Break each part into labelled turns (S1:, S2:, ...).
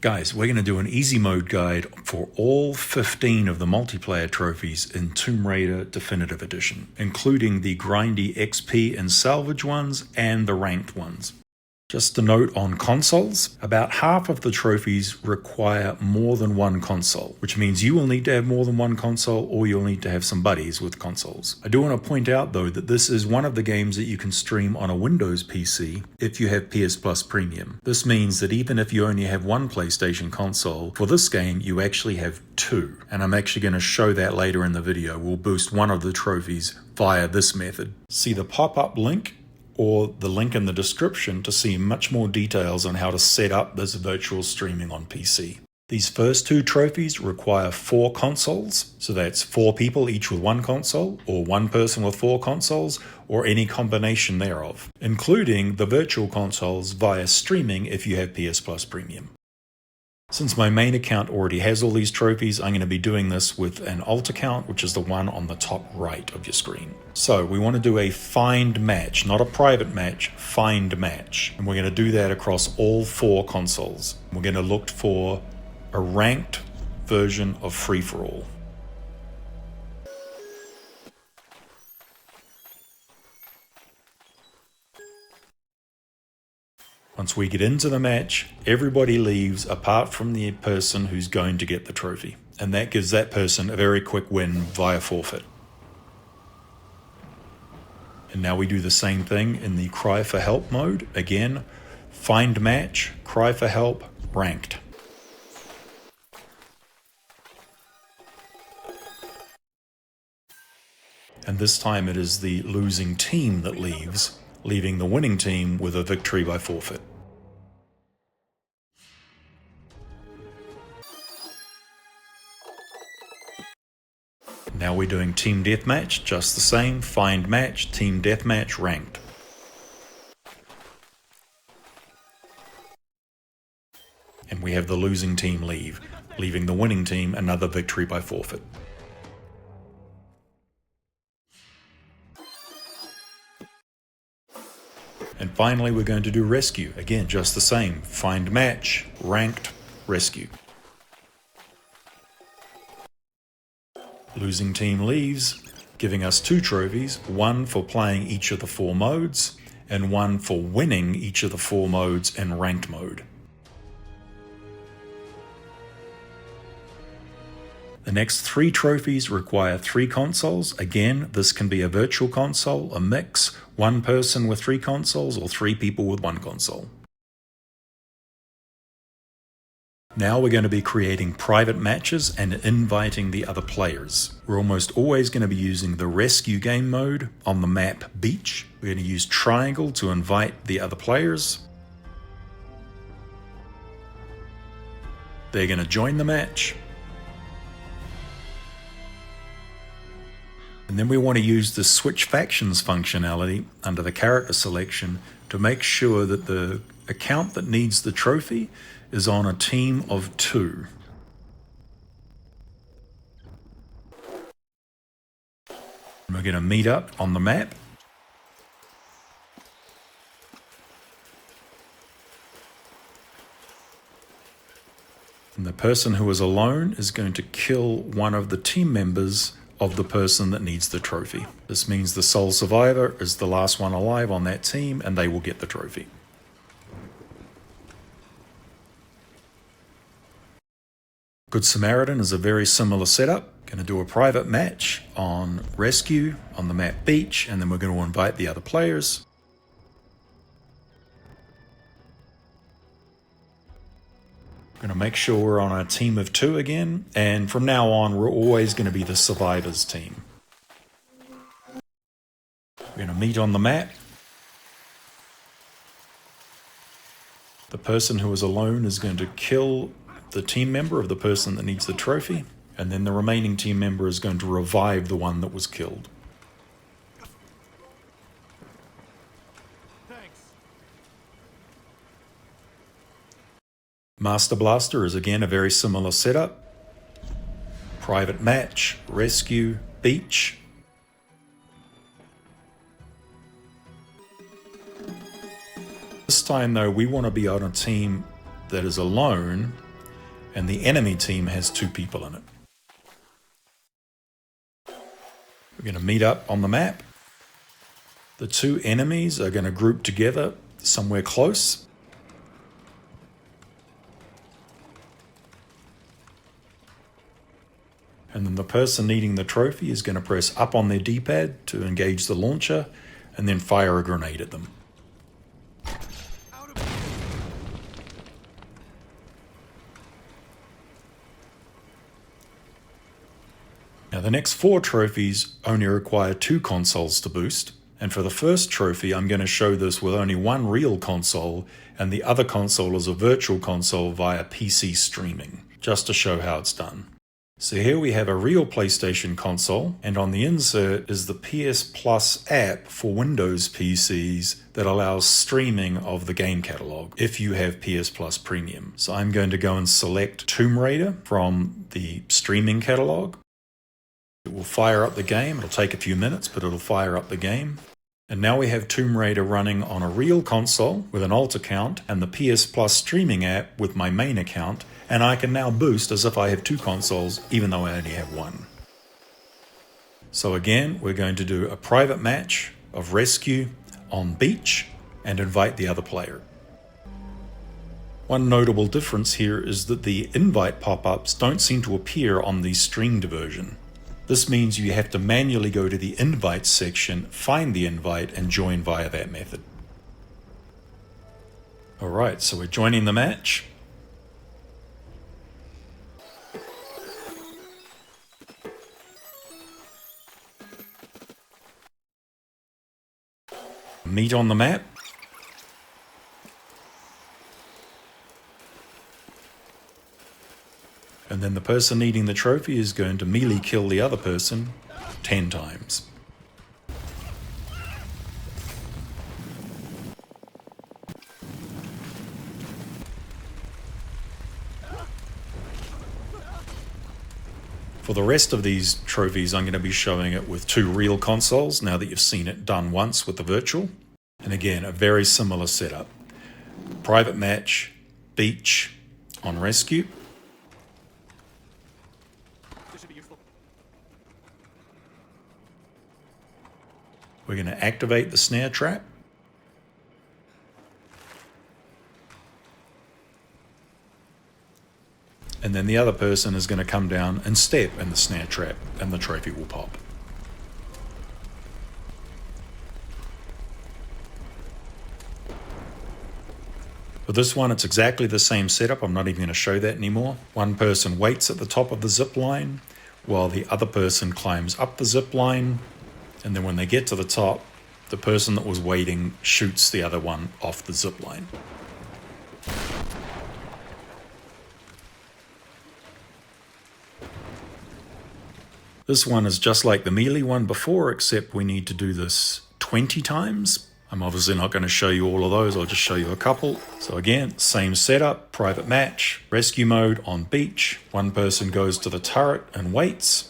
S1: Guys, we're going to do an easy mode guide for all 15 of the multiplayer trophies in Tombraider Definitive Edition, including the grindy XP and Salvage ones and the ranked ones. Just a note on consoles, about half of the trophies require more than one console, which means you will need to have more than one console or you'll need to have some buddies with consoles. I do want to point out though that this is one of the games that you can stream on a Windows PC if you have PS Plus Premium. This means that even if you only have one PlayStation console, for this game you actually have two, and I'm actually going to show that later in the video. We'll boost one of the trophies via this method. See the pop-up link or the link in the description to see much more details on how to set up this virtual streaming on PC. These first two trophies require 4 consoles, so that's 4 people each with one console, or one person with 4 consoles, or any combination thereof, including the virtual consoles via streaming if you have PS Plus Premium. Since my main account already has all these trophies, I'm going to be doing this with an alt account, which is the one on the top right of your screen. So we want to do a find match, not a private match, find match. And we're going to do that across all 4 consoles. We're going to look for a ranked version of free-for-all. Once we get into the match, everybody leaves apart from the person who's going to get the trophy. And that gives that person a very quick win via forfeit. And now we do the same thing in the cry for help mode. Again, find match, cry for help, ranked. And this time it is the losing team that leaves, leaving the winning team with a victory by forfeit. Now we're doing team deathmatch, just the same, find match, team deathmatch, ranked. And we have the losing team leave, leaving the winning team another victory by forfeit. And finally we're going to do rescue, again just the same, find match, ranked, rescue. Losing team leaves, giving us 2 trophies, one for playing each of the 4 modes, and one for winning each of the 4 modes in ranked mode. The next 3 trophies require 3 consoles. Again, this can be a virtual console, a mix, 1 person with 3 consoles, or 3 people with 1 console. Now we're going to be creating private matches and inviting the other players. We're almost always going to be using the rescue game mode on the map beach. We're going to use triangle to invite the other players. They're going to join the match. And then we want to use the switch factions functionality under the character selection to make sure that the account that needs the trophy is on a team of 2. And we're going to meet up on the map. And the person who is alone is going to kill one of the team members of the person that needs the trophy. This means the sole survivor is the last one alive on that team and they will get the trophy. Good Samaritan is a very similar setup. Going to do a private match on rescue on the map beach, and then we're going to invite the other players. We're going to make sure we're on a team of 2 again, and from now on we're always going to be the survivors team. We're going to meet on the map. The person who is alone is going to kill the team member of the person that needs the trophy, and then the remaining team member is going to revive the one that was killed.
S2: Thanks.
S1: Master Blaster is again a very similar setup. Private match, rescue, beach. This time though, we want to be on a team that is alone and the enemy team has 2 people in it. We're going to meet up on the map. The 2 enemies are going to group together somewhere close. And then the person needing the trophy is going to press up on their D-pad to engage the launcher and then fire a grenade at them. Now the next 4 trophies only require 2 consoles to boost, and for the first trophy I'm going to show this with only 1 real console, and the other console is a virtual console via PC streaming, just to show how it's done. So here we have a real PlayStation console, and on the insert is the PS Plus app for Windows PCs that allows streaming of the game catalog if you have PS Plus Premium. So I'm going to go and select Tombraider from the streaming catalog. It will fire up the game. It'll take a few minutes, but it'll fire up the game. And now we have Tombraider running on a real console with an alt account and the PS Plus streaming app with my main account, and I can now boost as if I have 2 consoles even though I only have 1. So again, we're going to do a private match of rescue on beach and invite the other player. One notable difference here is that the invite pop-ups don't seem to appear on the streamed version. This means you have to manually go to the invite section, find the invite, and join via that method. Alright, so we're joining the match. Meet on the map. And then the person needing the trophy is going to melee kill the other person 10 times. For the rest of these trophies, I'm going to be showing it with 2 real consoles now that you've seen it done once with the virtual. And again, a very similar setup. Private match, beach, on rescue. We're going to activate the snare trap. And then the other person is going to come down and step in the snare trap, and the trophy will pop. For this one, it's exactly the same setup. I'm not even going to show that anymore. One person waits at the top of the zip line, while the other person climbs up the zip line. And then when they get to the top, the person that was waiting shoots the other one off the zip line. This one is just like the melee one before, except we need to do this 20 times. I'm obviously not going to show you all of those, I'll just show you a couple. So again, same setup, private match, rescue mode on beach. One person goes to the turret and waits.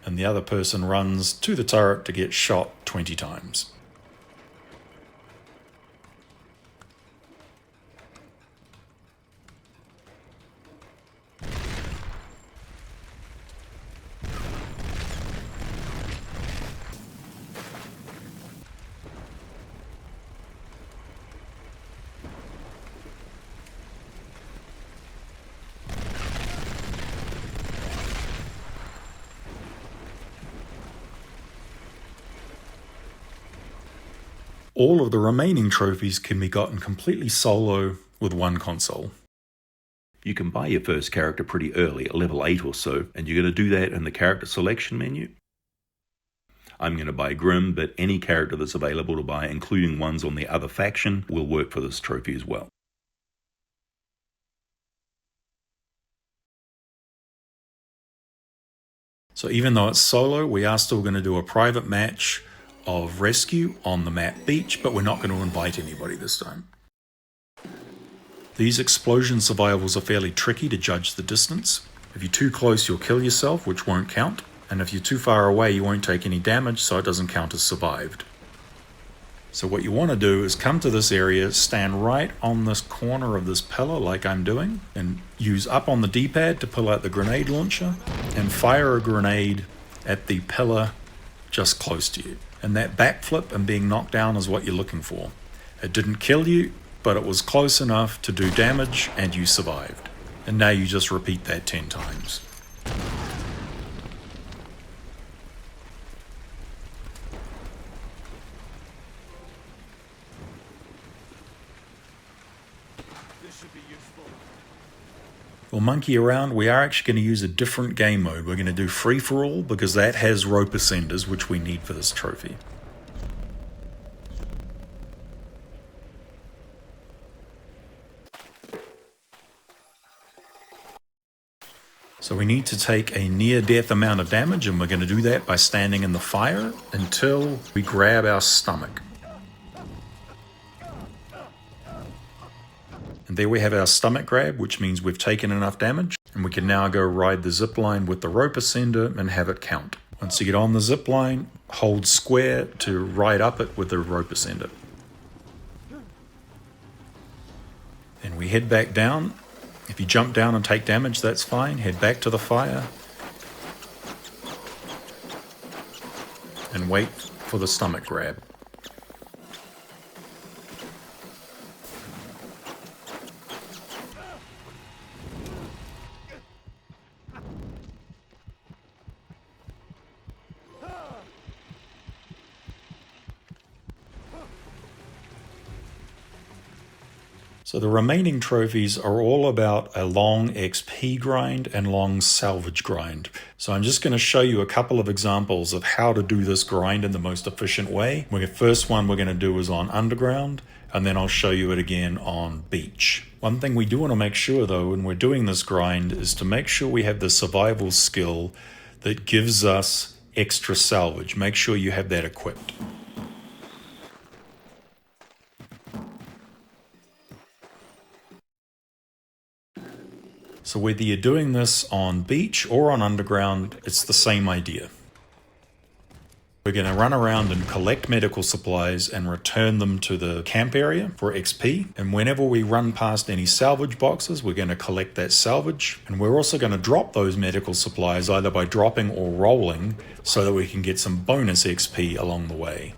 S1: And the other person runs to the turret to get shot 20 times. All of the remaining trophies can be gotten completely solo with 1 console.
S2: You can buy your first character pretty early, at level 8 or so, and you're going to do that in the character selection menu. I'm going to buy Grim, but any character that's available to buy, including ones on the other faction, will work for this trophy as well.
S1: So even though it's solo, we are still going to do a private match of rescue on the map beach, but we're not going to invite anybody this time. These explosion survivals are fairly tricky to judge the distance. If you're too close, you'll kill yourself, which won't count. And if you're too far away, you won't take any damage, so it doesn't count as survived. So what you want to do is come to this area, stand right on this corner of this pillar like I'm doing, and use up on the D-pad to pull out the grenade launcher and fire a grenade at the pillar just close to you. And that backflip and being knocked down is what you're looking for. It didn't kill you, but it was close enough to do damage and you survived. And now you just repeat that 10 times. We'll monkey around. We are actually going to use a different game mode. We're going to do free-for-all because that has rope ascenders, which we need for this trophy. So we need to take a near-death amount of damage, and we're going to do that by standing in the fire until we grab our stomach. And there we have our stomach grab, which means we've taken enough damage, and we can now go ride the zip line with the rope ascender and have it count. Once you get on the zip line, hold square to ride up it with the rope ascender. And we head back down. If you jump down and take damage, that's fine. Head back to the fire and wait for the stomach grab. So the remaining trophies are all about a long XP grind and long salvage grind. So I'm just going to show you a couple of examples of how to do this grind in the most efficient way. The first one we're going to do is on underground, and then I'll show you it again on beach. One thing we do want to make sure though when we're doing this grind is to make sure we have the survival skill that gives us extra salvage. Make sure you have that equipped. So whether you're doing this on beach or on underground, it's the same idea. We're going to run around and collect medical supplies and return them to the camp area for XP. And whenever we run past any salvage boxes, we're going to collect that salvage. And we're also going to drop those medical supplies either by dropping or rolling so that we can get some bonus XP along the way.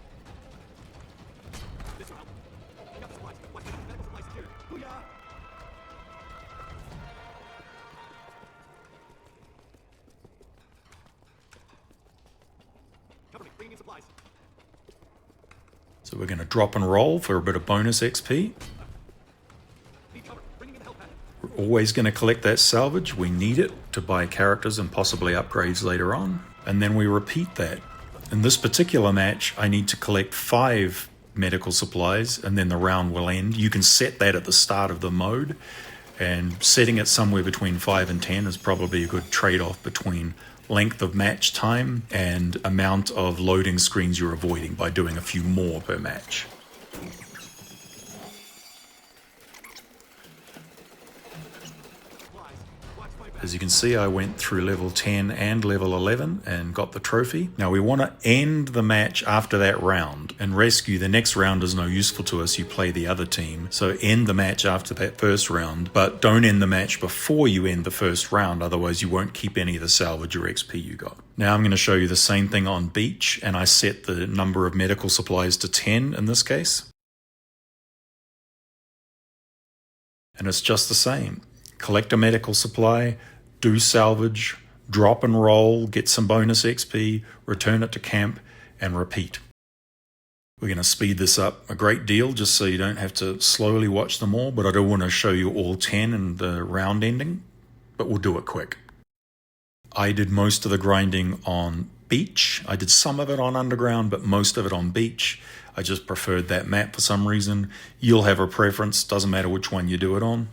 S1: So we're going to drop and roll for a bit of bonus XP. We're always going to collect that salvage. We need it to buy characters and possibly upgrades later on. And then we repeat that. In this particular match, I need to collect 5 medical supplies and then the round will end. You can set that at the start of the mode, and setting it somewhere between 5 and 10 is probably a good trade-off between length of match time and amount of loading screens you're avoiding by doing a few more per match. As you can see, I went through level 10 and level 11 and got the trophy. Now we want to end the match after that round and rescue. The next round is no useful to us. You play the other team. So end the match after that first round, but don't end the match before you end the first round. Otherwise you won't keep any of the salvage or XP you got. Now I'm going to show you the same thing on beach, and I set the number of medical supplies to 10 in this case. And it's just the same. Collect a medical supply, do salvage, drop and roll, get some bonus XP, return it to camp, and repeat. We're going to speed this up a great deal just so you don't have to slowly watch them all, but I don't want to show you all 10 in the round ending, but we'll do it quick. I did most of the grinding on beach. I did some of it on underground, but most of it on beach. I just preferred that map for some reason. You'll have a preference, doesn't matter which one you do it on.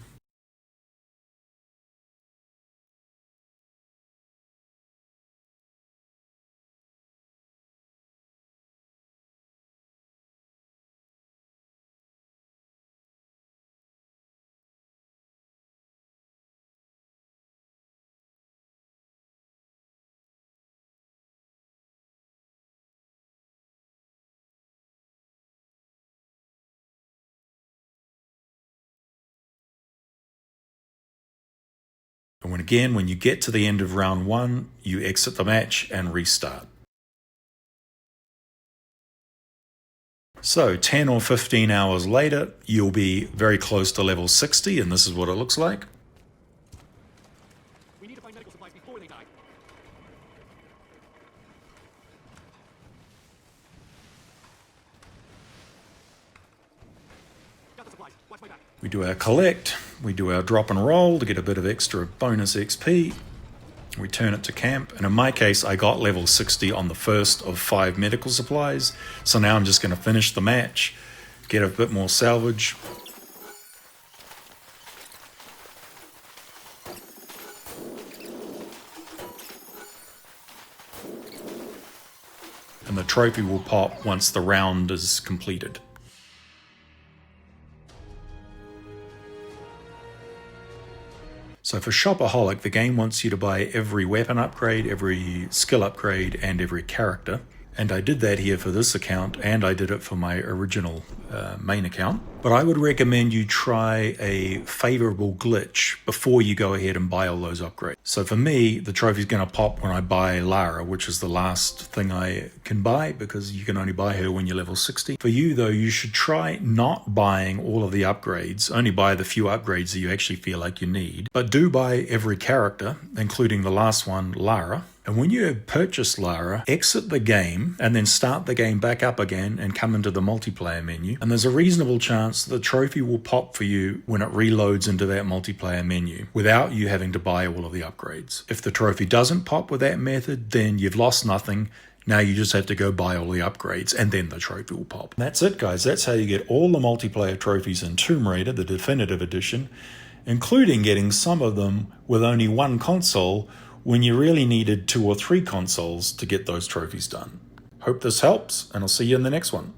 S1: when you get to the end of round 1, you exit the match and restart. So 10 or 15 hours later, you'll be very close to level 60, and this is what it looks like.
S3: We need to find medical supplies before they die. Got the supplies. Watch my back.
S1: We do our collect, we do our drop and roll to get a bit of extra bonus XP. We turn it to camp, and in my case I got level 60 on the first of 5 medical supplies, so now I'm just going to finish the match, get a bit more salvage. And the trophy will pop once the round is completed. So for Shopaholic, the game wants you to buy every weapon upgrade, every skill upgrade, and every character. And I did that here for this account, and I did it for my original main account. But I would recommend you try a favorable glitch before you go ahead and buy all those upgrades. So for me, the trophy's going to pop when I buy Lara, which is the last thing I can buy because you can only buy her when you're level 60. For you though, you should try not buying all of the upgrades, only buy the few upgrades that you actually feel like you need. But do buy every character, including the last one, Lara. And when you have purchased Lara, exit the game and then start the game back up again and come into the multiplayer menu. And there's a reasonable chance the trophy will pop for you when it reloads into that multiplayer menu without you having to buy all of the upgrades. If the trophy doesn't pop with that method, then you've lost nothing. Now you just have to go buy all the upgrades and then the trophy will pop. That's it, guys. That's how you get all the multiplayer trophies in Tomb Raider, the definitive edition, including getting some of them with only one console when you really needed 2 or 3 consoles to get those trophies done. Hope this helps, and I'll see you in the next one.